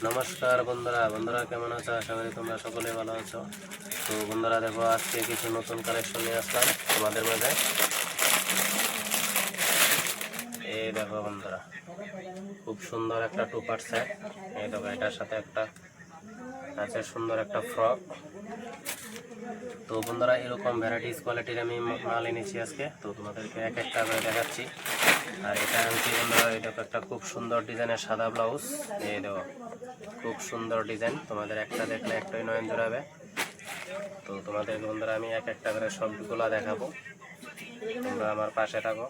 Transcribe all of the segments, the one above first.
নমস্কার বন্ধুরা কেমন আছো? আশা করি তোমরা সকলে ভালো আছো। তো বন্ধুরা দেখো, আজকে কিছু নতুন কালেকশন নিয়ে আসলাম তোমাদের মাঝে। এই দেখো বন্ধুরা, খুব সুন্দর একটা টু পার্ট সেট। এই দেখো, এটার সাথে একটা আছে সুন্দর একটা ফ্রক। তো বন্ধুরা, এরকম ভ্যারাইটিস কোয়ালিটির আমি মাল এনেছি আজকে, তো তোমাদেরকে এক একটা করে দেখাচ্ছি। আর এটা আনছি বন্ধুরা, এটা একটা খুব সুন্দর ডিজাইনের সাদা ব্লাউজ। এই দেখো, খুব সুন্দর ডিজাইন, তোমাদের একটা দেখলে একটাই নয়ন জোড়াবে। তো তোমাদের বন্ধুরা আমি এক একটা করে সবগুলো দেখাবো, তোমরা আমার পাশে থাকো।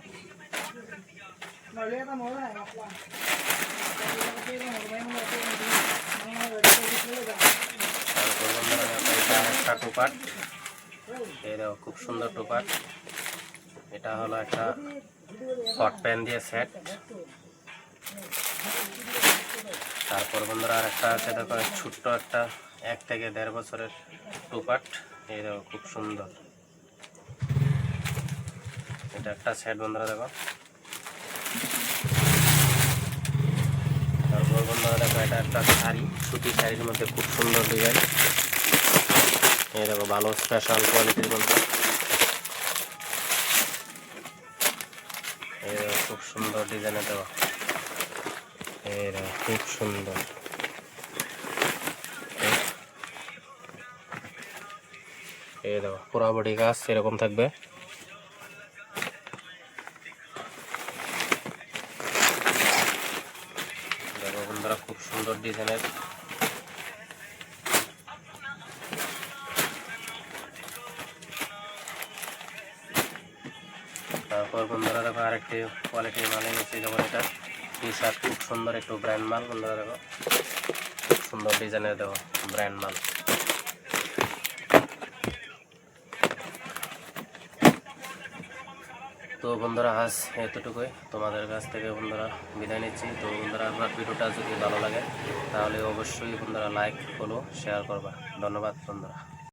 তারপর বন্ধুরা এটা একটা টুপাট, এই দেখো খুব সুন্দর টুপাট। এটা হলো একটা হট প্যান দিয়ে সেট। তারপর বন্ধুরা আর একটা আছে, দেখো ছোট্ট একটা 1 থেকে 1.5 বছরের টুপাট। এই দেখো খুব সুন্দর, এটা একটা সেট বন্ধুরা দেখো। তারপর বন্ধুরা দেখো, এটা একটা শাড়ি, সুতি শাড়ির মধ্যে খুব সুন্দর ডিজাইন। এই দেখো, ভালো স্পেশাল কোয়ালিটির বন্ধুরা। এই দেখো খুব সুন্দর ডিজাইনের দেখো, এই দেখো খুব সুন্দর। এই দেখো পুরা বডি কাজ এরকম থাকবে। দেখো বন্ধুরা, খুব সুন্দর ডিজাইনের। তারপর বন্ধুরা দেখো, আরেকটি কোয়ালিটির মাল এনেছি, যেমন এটা টি শার্ট, খুব সুন্দর একটু ব্র্যান্ড মাল বন্ধুরা দেখো, খুব সুন্দর ডিজাইনের দেখো ব্র্যান্ড মাল। তো বন্ধুরা আজ এতটুকুই, তোমাদের কাছ থেকে বন্ধুরা বিদায় নিচ্ছি। তো বন্ধুরা, আমার ভিডিওটা যদি ভালো লাগে তাহলে অবশ্যই বন্ধুরা লাইক, ফলো, শেয়ার করবা। ধন্যবাদ বন্ধুরা।